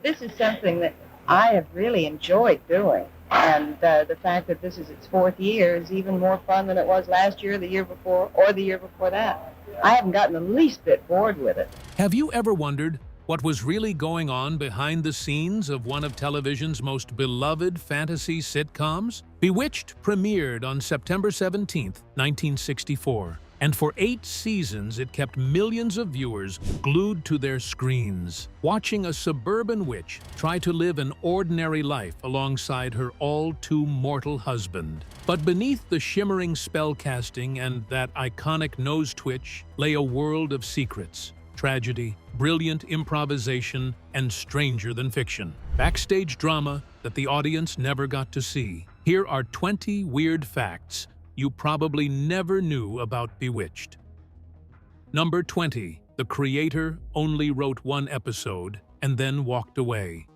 this is something that I have really enjoyed doing. And the fact that this is its fourth year is even more fun than it was last year, the year before, or the year before that. I haven't gotten the least bit bored with it. Have you ever wondered what was really going on behind the scenes of one of television's most beloved fantasy sitcoms? Bewitched premiered on September 17, 1964. And for 8 seasons, it kept millions of viewers glued to their screens, watching a suburban witch try to live an ordinary life alongside her all-too-mortal husband. But beneath the shimmering spellcasting and that iconic nose twitch lay a world of secrets, tragedy, brilliant improvisation, and stranger-than-fiction. Backstage drama that the audience never got to see. Here are 20 weird facts you probably never knew about Bewitched. Number 20. The creator only wrote 1 episode and then walked away.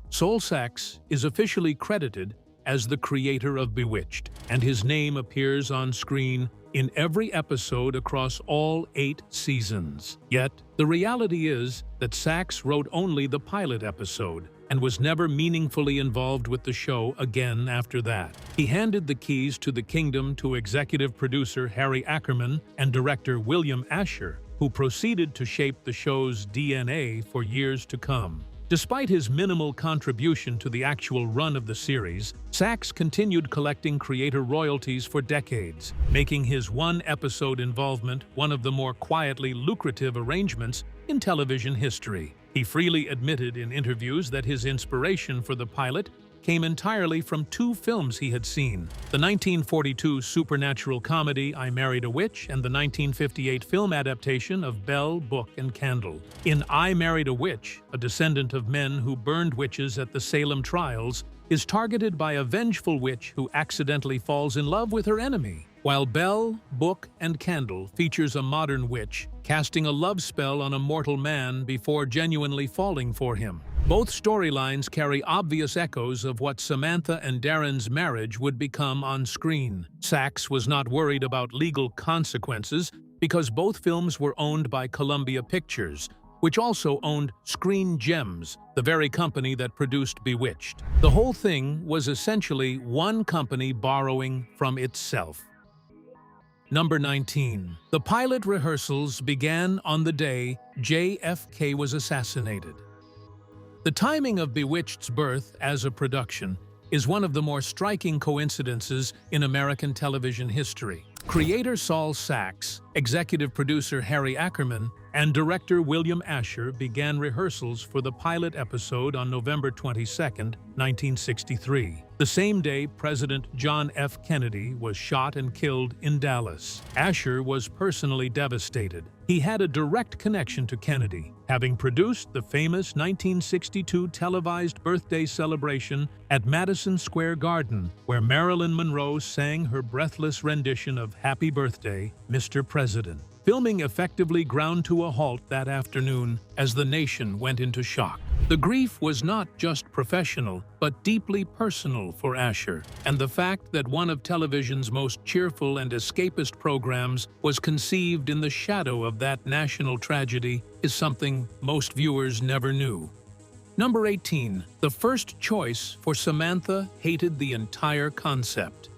Sol Sachs is officially credited as the creator of Bewitched, and his name appears on screen in every episode across all 8 seasons. Yet, the reality is that Sachs wrote only the pilot episode and was never meaningfully involved with the show again after that. He handed the keys to the kingdom to executive producer Harry Ackerman and director William Asher, who proceeded to shape the show's DNA for years to come. Despite his minimal contribution to the actual run of the series, Sachs continued collecting creator royalties for decades, making his 1-episode involvement one of the more quietly lucrative arrangements in television history. He freely admitted in interviews that his inspiration for the pilot came entirely from 2 films he had seen: the 1942 supernatural comedy I Married a Witch and the 1958 film adaptation of Bell, Book and Candle. In I Married a Witch, a descendant of men who burned witches at the Salem trials is targeted by a vengeful witch who accidentally falls in love with her enemy, while Bell, Book and Candle features a modern witch casting a love spell on a mortal man before genuinely falling for him. Both storylines carry obvious echoes of what Samantha and Darren's marriage would become on screen. Sachs was not worried about legal consequences because both films were owned by Columbia Pictures, which also owned Screen Gems, the very company that produced Bewitched. The whole thing was essentially one company borrowing from itself. Number 19. The pilot rehearsals began on the day JFK was assassinated. The timing of Bewitched's birth as a production is one of the more striking coincidences in American television history. Creator Sol Sachs, executive producer Harry Ackerman, and director William Asher began rehearsals for the pilot episode on November 22, 1963, the same day President John F. Kennedy was shot and killed in Dallas. Asher was personally devastated. He had a direct connection to Kennedy, having produced the famous 1962 televised birthday celebration at Madison Square Garden, where Marilyn Monroe sang her breathless rendition of Happy Birthday, Mr. President. Filming effectively ground to a halt that afternoon as the nation went into shock. The grief was not just professional, but deeply personal for Asher, and the fact that one of television's most cheerful and escapist programs was conceived in the shadow of that national tragedy is something most viewers never knew. Number 18. The first choice for Samantha hated the entire concept.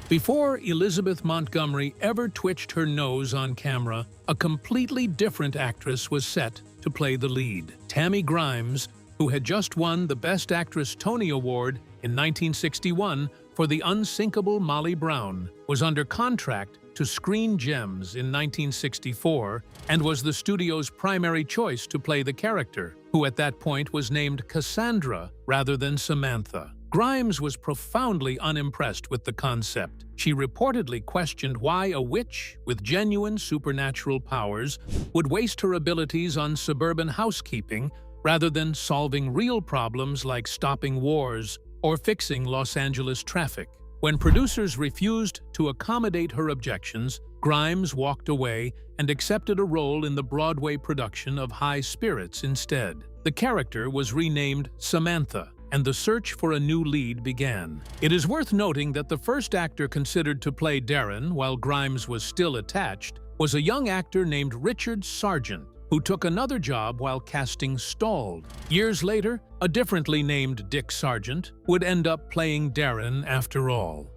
Before Elizabeth Montgomery ever twitched her nose on camera, a completely different actress was set to play the lead. Tammy Grimes, who had just won the Best Actress Tony Award in 1961 for The Unsinkable Molly Brown, was under contract to Screen Gems in 1964 and was the studio's primary choice to play the character, who at that point was named Cassandra rather than Samantha. Grimes was profoundly unimpressed with the concept. She reportedly questioned why a witch with genuine supernatural powers would waste her abilities on suburban housekeeping rather than solving real problems like stopping wars or fixing Los Angeles traffic. When producers refused to accommodate her objections, Grimes walked away and accepted a role in the Broadway production of High Spirits instead. The character was renamed Samantha, and the search for a new lead began. It is worth noting that the first actor considered to play Darren while Grimes was still attached was a young actor named Richard Sargent, who who took another job while casting stalled. Years later, a differently named Dick Sargent would end up playing Darren after all.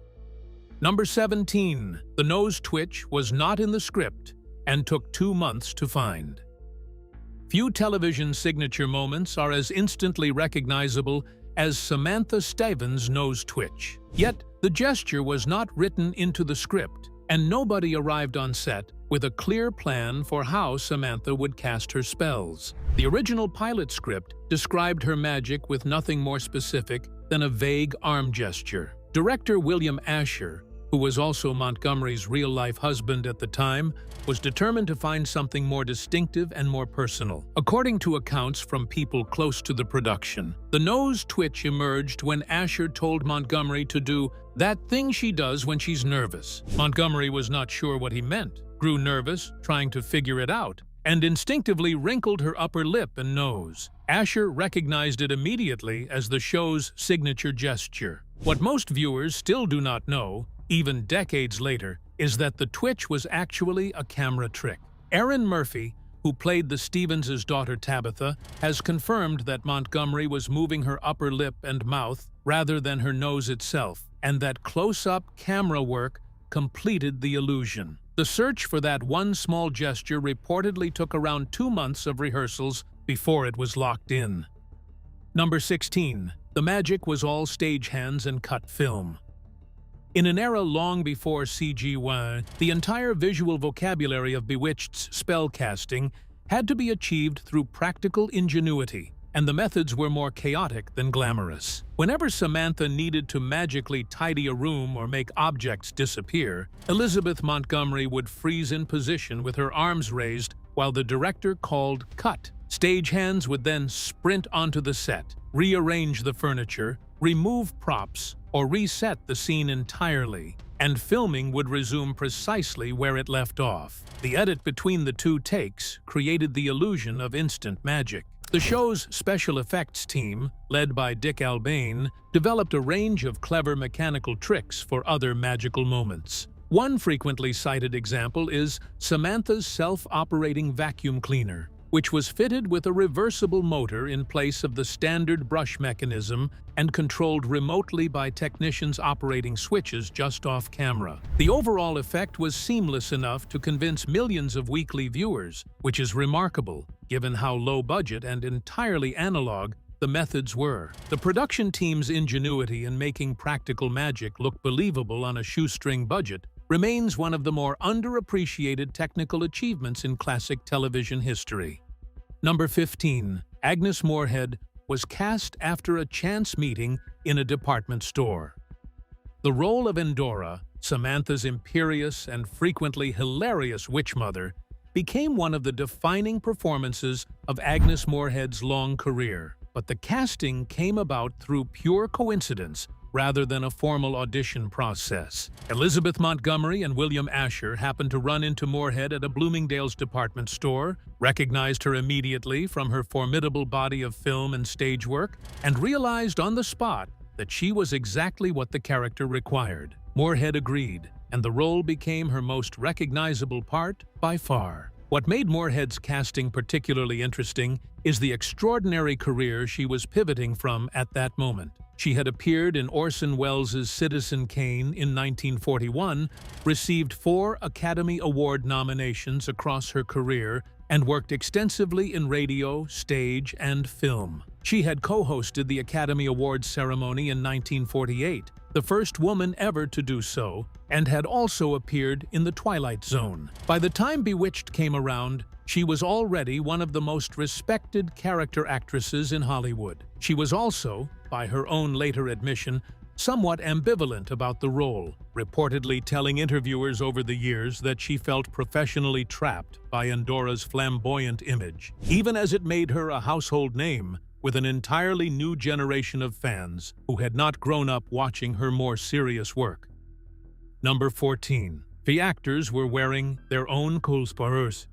Number 17. The nose twitch was not in the script and took 2 months to find. Few television signature moments are as instantly recognizable as Samantha Stevens' nose twitch. Yet, the gesture was not written into the script, and nobody arrived on set with a clear plan for how Samantha would cast her spells. The original pilot script described her magic with nothing more specific than a vague arm gesture. Director William Asher, who was also Montgomery's real-life husband at the time, was determined to find something more distinctive and more personal. According to accounts from people close to the production, the nose twitch emerged when Asher told Montgomery to do that thing she does when she's nervous. Montgomery was not sure what he meant, grew nervous, trying to figure it out, and instinctively wrinkled her upper lip and nose. Asher recognized it immediately as the show's signature gesture. What most viewers still do not know, even decades later, is that the twitch was actually a camera trick. Erin Murphy, who played the Stevens' daughter Tabitha, has confirmed that Montgomery was moving her upper lip and mouth rather than her nose itself, and that close-up camera work completed the illusion. The search for that one small gesture reportedly took around 2 months of rehearsals before it was locked in. Number 16. The magic was all stagehands and cut film. In an era long before CG1, the entire visual vocabulary of Bewitched's spellcasting had to be achieved through practical ingenuity, and the methods were more chaotic than glamorous. Whenever Samantha needed to magically tidy a room or make objects disappear, Elizabeth Montgomery would freeze in position with her arms raised while the director called cut. Stagehands would then sprint onto the set, rearrange the furniture, remove props, or reset the scene entirely, and filming would resume precisely where it left off. The edit between the 2 takes created the illusion of instant magic. The show's special effects team, led by Dick Albane, developed a range of clever mechanical tricks for other magical moments. One frequently cited example is Samantha's self-operating vacuum cleaner, which was fitted with a reversible motor in place of the standard brush mechanism and controlled remotely by technicians operating switches just off camera. The overall effect was seamless enough to convince millions of weekly viewers, which is remarkable, given how low budget and entirely analog the methods were. The production team's ingenuity in making practical magic look believable on a shoestring budget remains one of the more underappreciated technical achievements in classic television history. Number 15. Agnes Moorehead was cast after a chance meeting in a department store. The role of Endora, Samantha's imperious and frequently hilarious witch mother, became one of the defining performances of Agnes Moorehead's long career. But the casting came about through pure coincidence rather than a formal audition process. Elizabeth Montgomery and William Asher happened to run into Moorehead at a Bloomingdale's department store, recognized her immediately from her formidable body of film and stage work, and realized on the spot that she was exactly what the character required. Moorehead agreed, and the role became her most recognizable part by far. What made Moorehead's casting particularly interesting is the extraordinary career she was pivoting from at that moment. She had appeared in Orson Welles' Citizen Kane in 1941, received 4 Academy Award nominations across her career, and worked extensively in radio, stage, and film. She had co-hosted the Academy Awards ceremony in 1948, the first woman ever to do so, and had also appeared in The Twilight Zone. By the time Bewitched came around, she was already one of the most respected character actresses in Hollywood. She was also, by her own later admission, somewhat ambivalent about the role, reportedly telling interviewers over the years that she felt professionally trapped by Endora's flamboyant image, even as it made her a household name with an entirely new generation of fans who had not grown up watching her more serious work. Number 14. The actors were wearing their own costumes.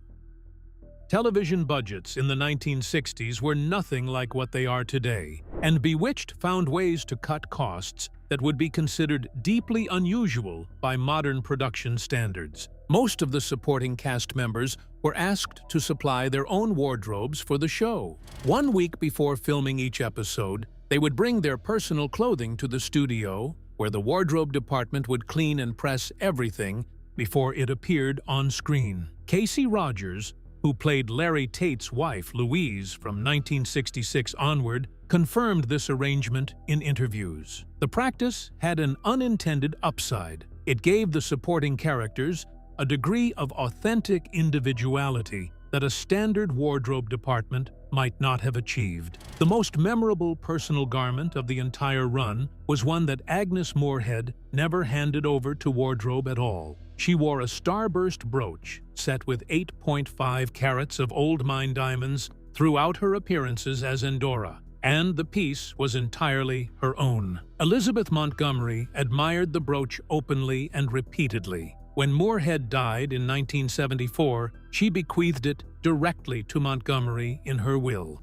Television budgets in the 1960s were nothing like what they are today, and Bewitched found ways to cut costs that would be considered deeply unusual by modern production standards. Most of the supporting cast members were asked to supply their own wardrobes for the show. 1 week before filming each episode, they would bring their personal clothing to the studio, where the wardrobe department would clean and press everything before it appeared on screen. Casey Rogers, who played Larry Tate's wife, Louise, from 1966 onward, confirmed this arrangement in interviews. The practice had an unintended upside. It gave the supporting characters a degree of authentic individuality that a standard wardrobe department might not have achieved. The most memorable personal garment of the entire run was one that Agnes Moorehead never handed over to wardrobe at all. She wore a starburst brooch set with 8.5 carats of old mine diamonds throughout her appearances as Endora, and the piece was entirely her own. Elizabeth Montgomery admired the brooch openly and repeatedly. When Moorehead died in 1974, she bequeathed it directly to Montgomery in her will.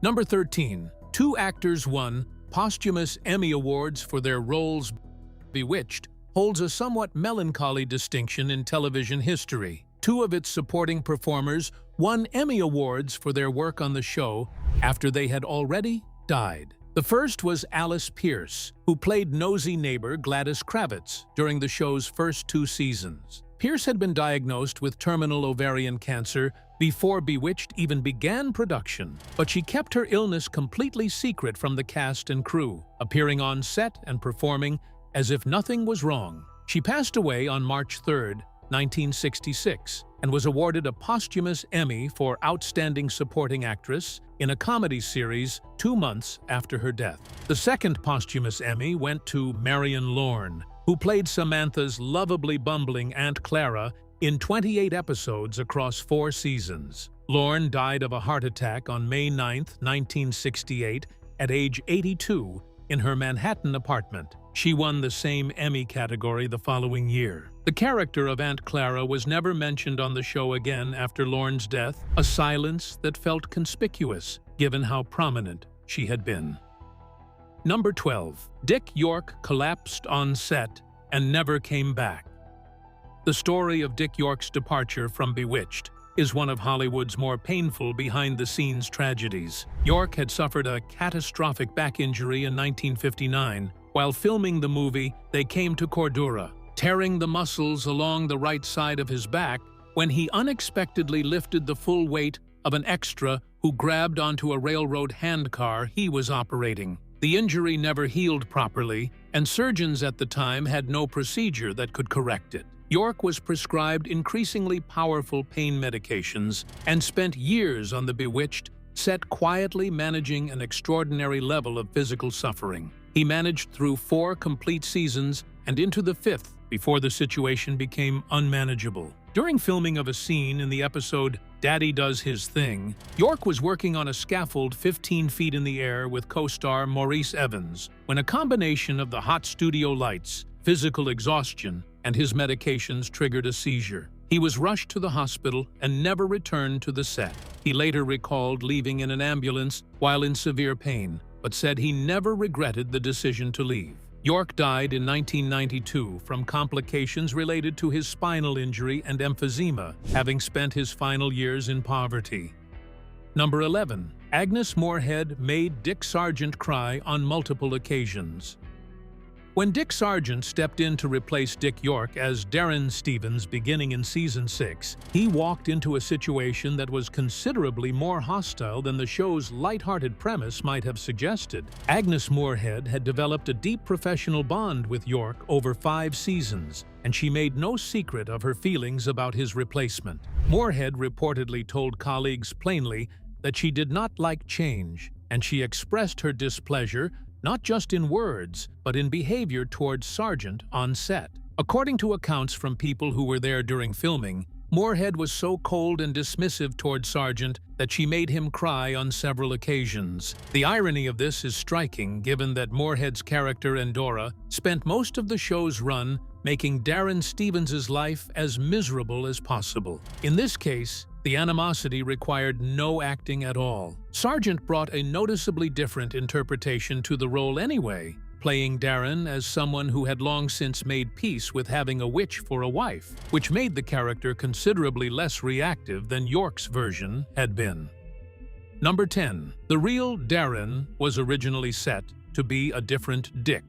Number 13. 2 actors won posthumous Emmy Awards for their roles. Bewitched holds a somewhat melancholy distinction in television history. 2 of its supporting performers won Emmy Awards for their work on the show after they had already died. The first was Alice Pierce, who played nosy neighbor Gladys Kravitz during the show's first 2 seasons. Pierce had been diagnosed with terminal ovarian cancer before Bewitched even began production, but she kept her illness completely secret from the cast and crew, appearing on set and performing as if nothing was wrong. She passed away on March 3, 1966, and was awarded a posthumous Emmy for Outstanding Supporting Actress in a comedy series 2 months after her death. The second posthumous Emmy went to Marion Lorne, who played Samantha's lovably bumbling Aunt Clara in 28 episodes across 4 seasons. Lorne died of a heart attack on May 9, 1968, at age 82, in her Manhattan apartment. She won the same Emmy category the following year. The character of Aunt Clara was never mentioned on the show again after Lorne's death, a silence that felt conspicuous given how prominent she had been. Number 12. Dick York collapsed on set and never came back. The story of Dick York's departure from Bewitched is one of Hollywood's more painful behind-the-scenes tragedies. York had suffered a catastrophic back injury in 1959. While filming the movie, they came to Cordura, tearing the muscles along the right side of his back when he unexpectedly lifted the full weight of an extra who grabbed onto a railroad handcar he was operating. The injury never healed properly, and surgeons at the time had no procedure that could correct it. York was prescribed increasingly powerful pain medications and spent years on the Bewitched set quietly managing an extraordinary level of physical suffering. He managed through 4 complete seasons and into the 5th before the situation became unmanageable. During filming of a scene in the episode Daddy Does His Thing, York was working on a scaffold 15 feet in the air with co-star Maurice Evans when a combination of the hot studio lights, physical exhaustion, and his medications triggered a seizure. He was rushed to the hospital and never returned to the set. He later recalled leaving in an ambulance while in severe pain, but said he never regretted the decision to leave. York died in 1992 from complications related to his spinal injury and emphysema, having spent his final years in poverty. Number 11. Agnes Moorehead made Dick Sargent cry on multiple occasions. When Dick Sargent stepped in to replace Dick York as Darren Stevens beginning in Season 6, he walked into a situation that was considerably more hostile than the show's lighthearted premise might have suggested. Agnes Moorehead had developed a deep professional bond with York over 5 seasons, and she made no secret of her feelings about his replacement. Moorehead reportedly told colleagues plainly that she did not like change, and she expressed her displeasure not just in words, but in behavior towards Sargent on set. According to accounts from people who were there during filming, Moorehead was so cold and dismissive toward Sargent that she made him cry on several occasions. The irony of this is striking given that Moorehead's character Endora spent most of the show's run making Darren Stevens' life as miserable as possible. In this case, the animosity required no acting at all. Sargent brought a noticeably different interpretation to the role anyway, playing Darren as someone who had long since made peace with having a witch for a wife, which made the character considerably less reactive than York's version had been. Number 10. The real Darren was originally set to be a different Dick.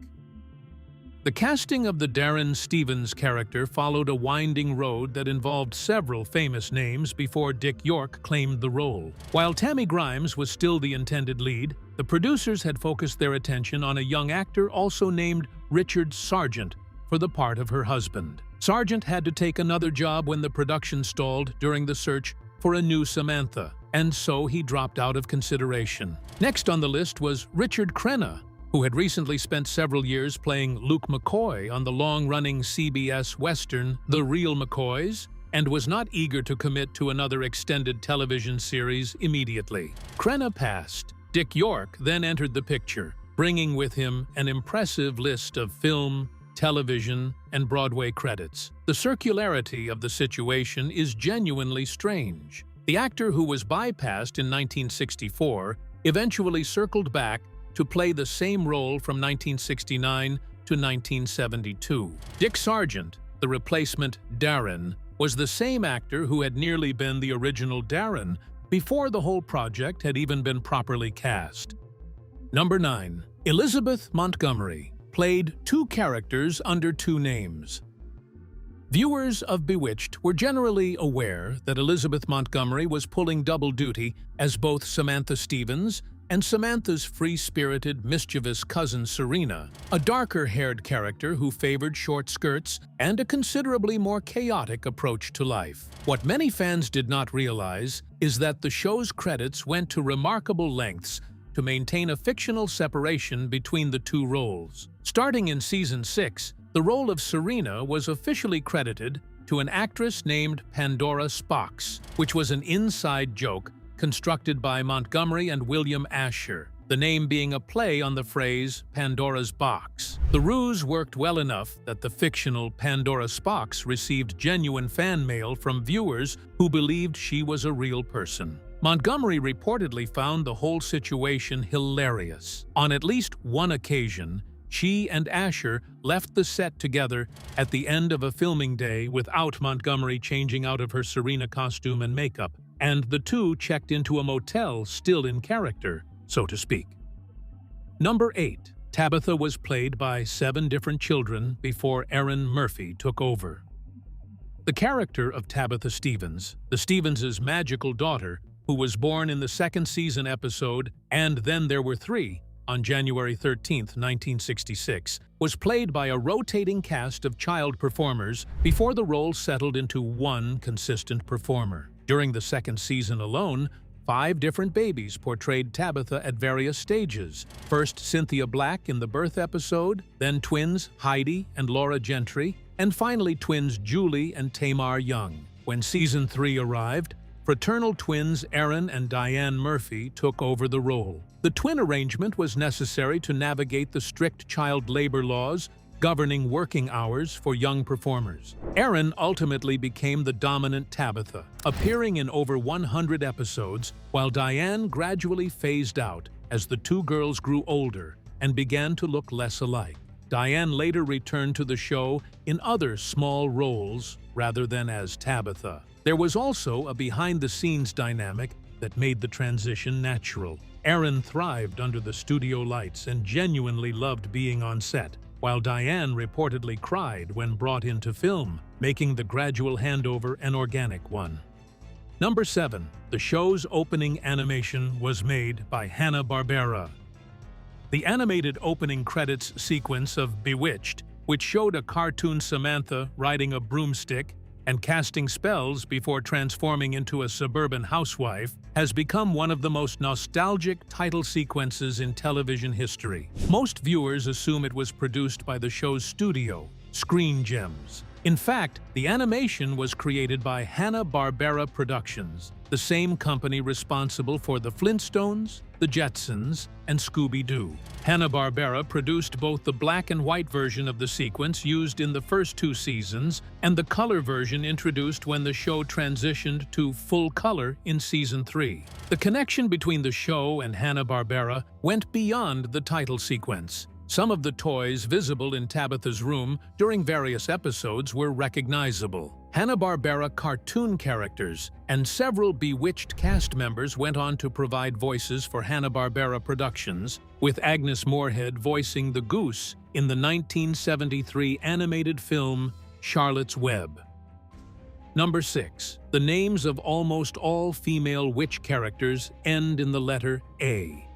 The casting of the Darren Stevens character followed a winding road that involved several famous names before Dick York claimed the role. While Tammy Grimes was still the intended lead, the producers had focused their attention on a young actor also named Richard Sargent for the part of her husband. Sargent had to take another job when the production stalled during the search for a new Samantha, and so he dropped out of consideration. Next on the list was Richard Crenna, who had recently spent several years playing Luke McCoy on the long-running CBS Western The Real McCoys, and was not eager to commit to another extended television series immediately. Crenna passed. Dick York then entered the picture, bringing with him an impressive list of film, television, and Broadway credits. The circularity of the situation is genuinely strange. The actor who was bypassed in 1964 eventually circled back to play the same role from 1969 to 1972. Dick Sargent, the replacement Darren, was the same actor who had nearly been the original Darren before the whole project had even been properly cast. Number 9. Elizabeth Montgomery played two characters under two names. Viewers of Bewitched were generally aware that Elizabeth Montgomery was pulling double duty as both Samantha Stevens and Samantha's free-spirited, mischievous cousin Serena, a darker-haired character who favored short skirts and a considerably more chaotic approach to life. What many fans did not realize is that the show's credits went to remarkable lengths to maintain a fictional separation between the two roles. Starting in Season 6, the role of Serena was officially credited to an actress named Pandora Spox, which was an inside joke constructed by Montgomery and William Asher, the name being a play on the phrase Pandora's Box. The ruse worked well enough that the fictional Pandora Spox received genuine fan mail from viewers who believed she was a real person. Montgomery reportedly found the whole situation hilarious. On at least one occasion, she and Asher left the set together at the end of a filming day without Montgomery changing out of her Serena costume and makeup, and the two checked into a motel still in character, so to speak. Number 8. Tabitha was played by 7 different children before Erin Murphy took over. The character of Tabitha Stevens, the Stevens' magical daughter, who was born in the second season episode And Then There Were Three, on January 13, 1966, was played by a rotating cast of child performers before the role settled into one consistent performer. During the second season alone, 5 different babies portrayed Tabitha at various stages. First Cynthia Black in the birth episode, then twins Heidi and Laura Gentry, and finally twins Julie and Tamar Young. When Season 3 arrived, fraternal twins Erin and Diane Murphy took over the role. The twin arrangement was necessary to navigate the strict child labor laws governing working hours for young performers. Erin ultimately became the dominant Tabitha, appearing in over 100 episodes, while Diane gradually phased out as the two girls grew older and began to look less alike. Diane later returned to the show in other small roles rather than as Tabitha. There was also a behind-the-scenes dynamic that made the transition natural. Erin thrived under the studio lights and genuinely loved being on set, while Diane reportedly cried when brought in to film, making the gradual handover an organic one. Number 7. The show's opening animation was made by Hanna-Barbera. The animated opening credits sequence of Bewitched, which showed a cartoon Samantha riding a broomstick and casting spells before transforming into a suburban housewife, has become one of the most nostalgic title sequences in television history. Most viewers assume it was produced by the show's studio, Screen Gems. In fact, the animation was created by Hanna-Barbera Productions, the same company responsible for the Flintstones, the Jetsons, and Scooby-Doo. Hanna-Barbera produced both the black and white version of the sequence used in the first 2 seasons and the color version introduced when the show transitioned to full color in Season 3. The connection between the show and Hanna-Barbera went beyond the title sequence. Some of the toys visible in Tabitha's room during various episodes were recognizable. Hanna-Barbera cartoon characters and several Bewitched cast members went on to provide voices for Hanna-Barbera productions, with Agnes Moorehead voicing the Goose in the 1973 animated film Charlotte's Web. Number 6. The names of almost all female witch characters end in the letter A.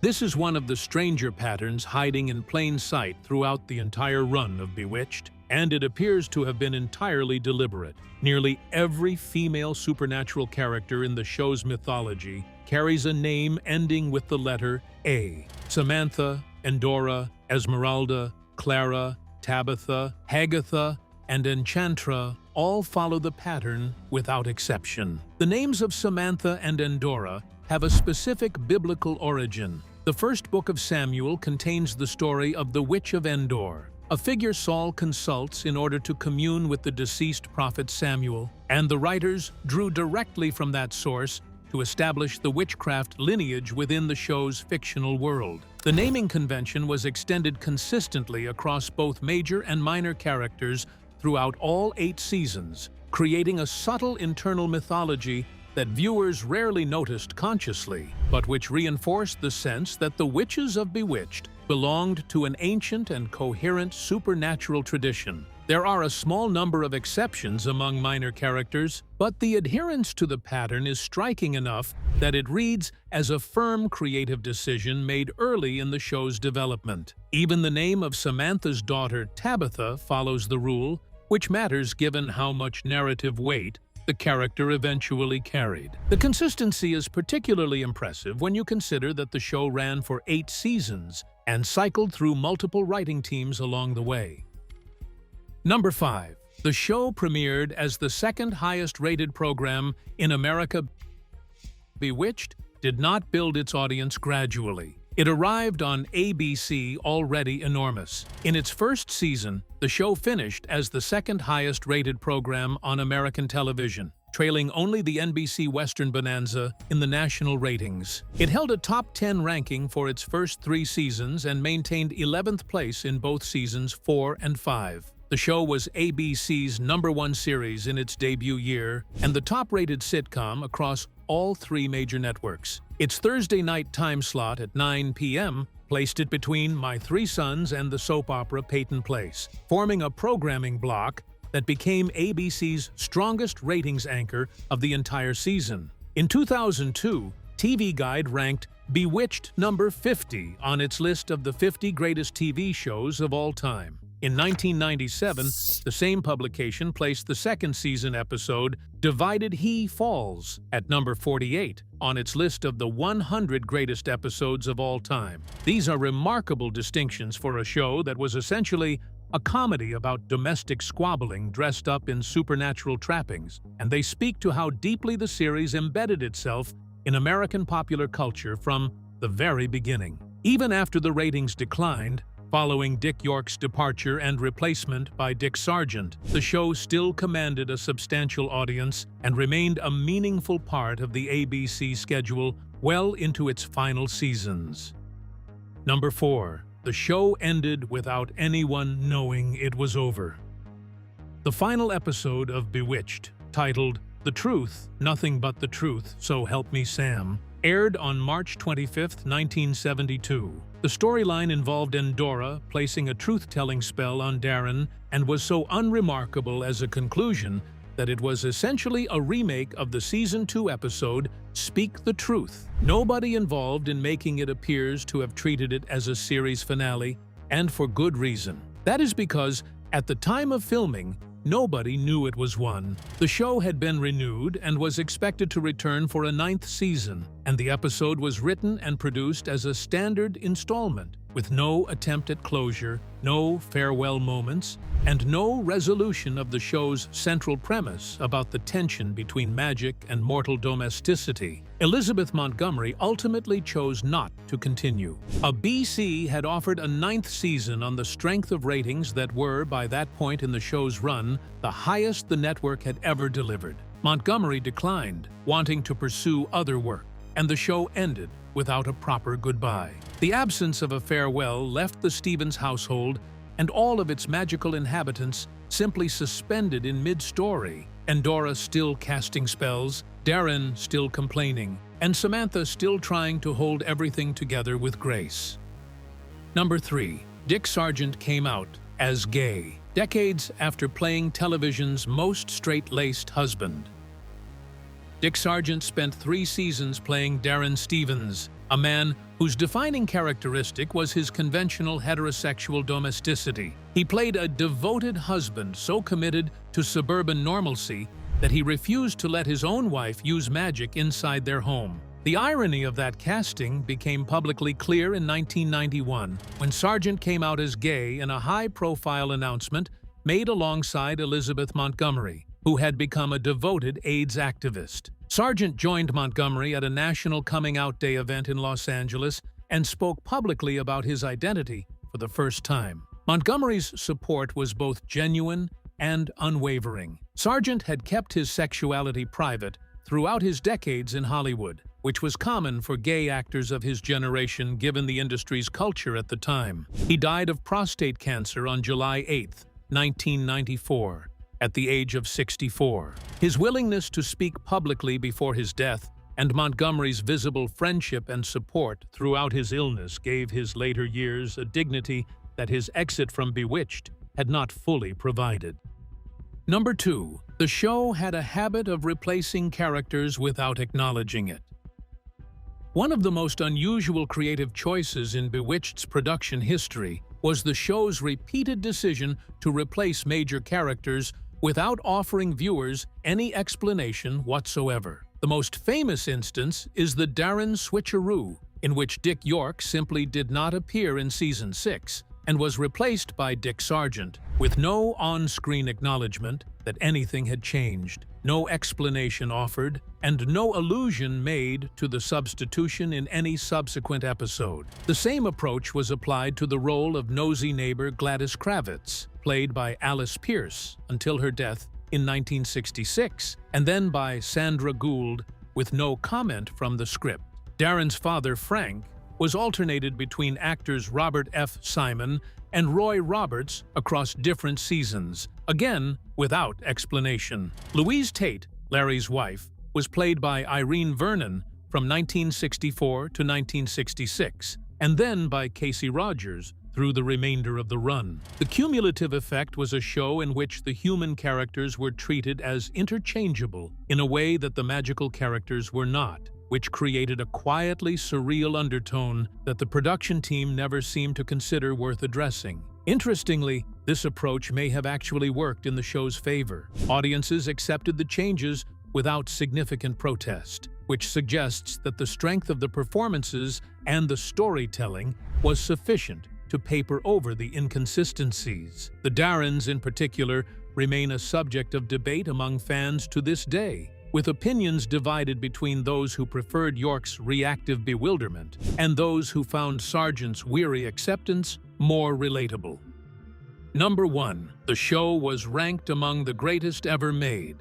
This is one of the stranger patterns hiding in plain sight throughout the entire run of Bewitched, and it appears to have been entirely deliberate. Nearly every female supernatural character in the show's mythology carries a name ending with the letter A. Samantha, Endora, Esmeralda, Clara, Tabitha, Hagatha, and Enchantra all follow the pattern without exception. The names of Samantha and Endora have a specific biblical origin. The first book of Samuel contains the story of the Witch of Endor, a figure Saul consults in order to commune with the deceased prophet Samuel, and the writers drew directly from that source to establish the witchcraft lineage within the show's fictional world. The naming convention was extended consistently across both major and minor characters throughout all 8 seasons, creating a subtle internal mythology that viewers rarely noticed consciously, but which reinforced the sense that the witches of Bewitched belonged to an ancient and coherent supernatural tradition. There are a small number of exceptions among minor characters, but the adherence to the pattern is striking enough that it reads as a firm creative decision made early in the show's development. Even the name of Samantha's daughter, Tabitha, follows the rule, which matters given how much narrative weight the character eventually carried. The consistency is particularly impressive when you consider that the show ran for 8 seasons and cycled through multiple writing teams along the way. Number 5. The show premiered as the second highest-rated program in America. Bewitched did not build its audience gradually. It arrived on ABC already enormous. In its first season, the show finished as the second highest-rated program on American television, trailing only the NBC Western Bonanza in the national ratings. It held a top 10 ranking for its first 3 seasons and maintained 11th place in both seasons 4 and 5. The show was ABC's #1 series in its debut year and the top-rated sitcom across all 3 major networks. Its Thursday night time slot at 9 p.m. placed it between My 3 Sons and the soap opera Peyton Place, forming a programming block that became ABC's strongest ratings anchor of the entire season. In 2002, TV Guide ranked Bewitched number 50 on its list of the 50 greatest TV shows of all time. In 1997, the same publication placed the second season episode Divided He Falls at number 48 on its list of the 100 greatest episodes of all time. These are remarkable distinctions for a show that was essentially a comedy about domestic squabbling dressed up in supernatural trappings, and they speak to how deeply the series embedded itself in American popular culture from the very beginning. Even after the ratings declined, following Dick York's departure and replacement by Dick Sargent, the show still commanded a substantial audience and remained a meaningful part of the ABC schedule well into its final seasons. Number 4. The show ended without anyone knowing it was over. The final episode of Bewitched, titled The Truth, Nothing But the Truth, So Help Me Sam, aired on March 25, 1972. The storyline involved Endora placing a truth-telling spell on Darren and was so unremarkable as a conclusion that it was essentially a remake of the Season 2 episode Speak the Truth. Nobody involved in making it appears to have treated it as a series finale, and for good reason. That is because, at the time of filming, nobody knew it was one. The show had been renewed and was expected to return for a 9th season, and the episode was written and produced as a standard installment, with no attempt at closure, no farewell moments, and no resolution of the show's central premise about the tension between magic and mortal domesticity. Elizabeth Montgomery ultimately chose not to continue. ABC had offered a 9th season on the strength of ratings that were, by that point in the show's run, the highest the network had ever delivered. Montgomery declined, wanting to pursue other work, and the show ended without a proper goodbye. The absence of a farewell left the Stevens household and all of its magical inhabitants simply suspended in mid-story. Endora still casting spells, Darren still complaining, and Samantha still trying to hold everything together with grace. Number 3. Dick Sargent came out as gay, decades after playing television's most straight-laced husband. Dick Sargent spent 3 seasons playing Darren Stevens, a man whose defining characteristic was his conventional heterosexual domesticity. He played a devoted husband so committed to suburban normalcy that he refused to let his own wife use magic inside their home. The irony of that casting became publicly clear in 1991 when Sargent came out as gay in a high-profile announcement made alongside Elizabeth Montgomery, who had become a devoted AIDS activist. Sargent joined Montgomery at a National Coming Out Day event in Los Angeles and spoke publicly about his identity for the first time. Montgomery's support was both genuine and unwavering. Sargent had kept his sexuality private throughout his decades in Hollywood, which was common for gay actors of his generation given the industry's culture at the time. He died of prostate cancer on July 8, 1994. At the age of 64. His willingness to speak publicly before his death and Montgomery's visible friendship and support throughout his illness gave his later years a dignity that his exit from Bewitched had not fully provided. Number 2. The show had a habit of replacing characters without acknowledging it. One of the most unusual creative choices in Bewitched's production history was the show's repeated decision to replace major characters without offering viewers any explanation whatsoever. The most famous instance is the Darren switcheroo, in which Dick York simply did not appear in Season 6 and was replaced by Dick Sargent, with no on-screen acknowledgement that anything had changed, no explanation offered, and no allusion made to the substitution in any subsequent episode. The same approach was applied to the role of nosy neighbor Gladys Kravitz, played by Alice Pierce until her death in 1966, and then by Sandra Gould, with no comment from the script. Darren's father, Frank, was alternated between actors Robert F. Simon and Roy Roberts across different seasons, again without explanation. Louise Tate, Larry's wife, was played by Irene Vernon from 1964 to 1966, and then by Casey Rogers through the remainder of the run. The cumulative effect was a show in which the human characters were treated as interchangeable in a way that the magical characters were not, which created a quietly surreal undertone that the production team never seemed to consider worth addressing. Interestingly, this approach may have actually worked in the show's favor. Audiences accepted the changes without significant protest, which suggests that the strength of the performances and the storytelling was sufficient to paper over the inconsistencies. The Darrens, in particular, remain a subject of debate among fans to this day, with opinions divided between those who preferred York's reactive bewilderment and those who found Sargent's weary acceptance more relatable. Number 1. The show was ranked among the greatest ever made.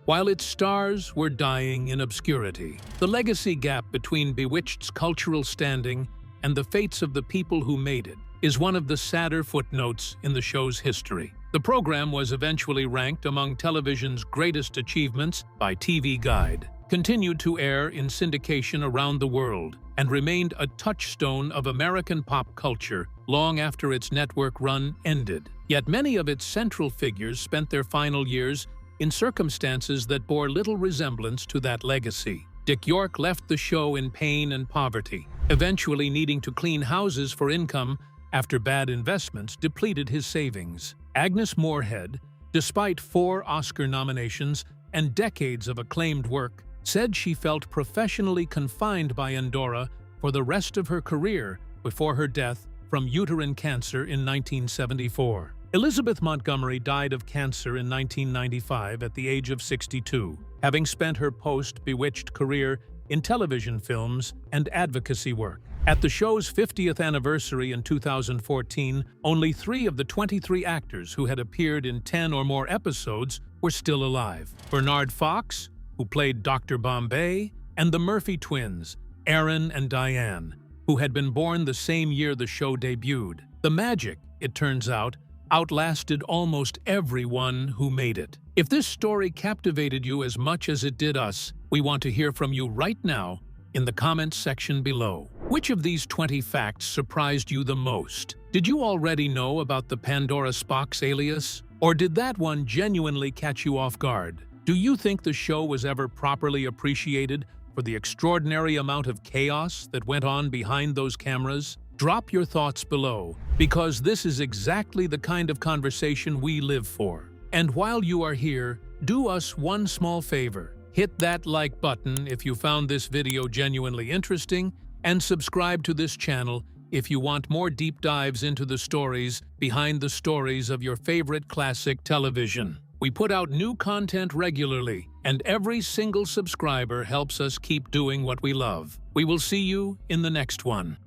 While its stars were dying in obscurity, the legacy gap between Bewitched's cultural standing and the fates of the people who made it is one of the sadder footnotes in the show's history. The program was eventually ranked among television's greatest achievements by TV Guide, continued to air in syndication around the world, and remained a touchstone of American pop culture long after its network run ended. Yet many of its central figures spent their final years in circumstances that bore little resemblance to that legacy. Dick York left the show in pain and poverty, eventually needing to clean houses for income after bad investments depleted his savings. Agnes Moorehead, despite 4 Oscar nominations and decades of acclaimed work, said she felt professionally confined by Endora for the rest of her career before her death from uterine cancer in 1974. Elizabeth Montgomery died of cancer in 1995 at the age of 62, having spent her post-Bewitched career in television films and advocacy work. At the show's 50th anniversary in 2014, only 3 of the 23 actors who had appeared in 10 or more episodes were still alive. Bernard Fox, who played Dr. Bombay, and the Murphy twins, Aaron and Diane, who had been born the same year the show debuted. The magic, it turns out, outlasted almost everyone who made it. If this story captivated you as much as it did us, we want to hear from you right now in the comments section below. Which of these 20 facts surprised you the most? Did you already know about the Pandora Spock's alias? Or did that one genuinely catch you off guard? Do you think the show was ever properly appreciated for the extraordinary amount of chaos that went on behind those cameras? Drop your thoughts below, because this is exactly the kind of conversation we live for. And while you are here, do us one small favor. Hit that like button if you found this video genuinely interesting, and subscribe to this channel if you want more deep dives into the stories behind the stories of your favorite classic television. We put out new content regularly, and every single subscriber helps us keep doing what we love. We will see you in the next one.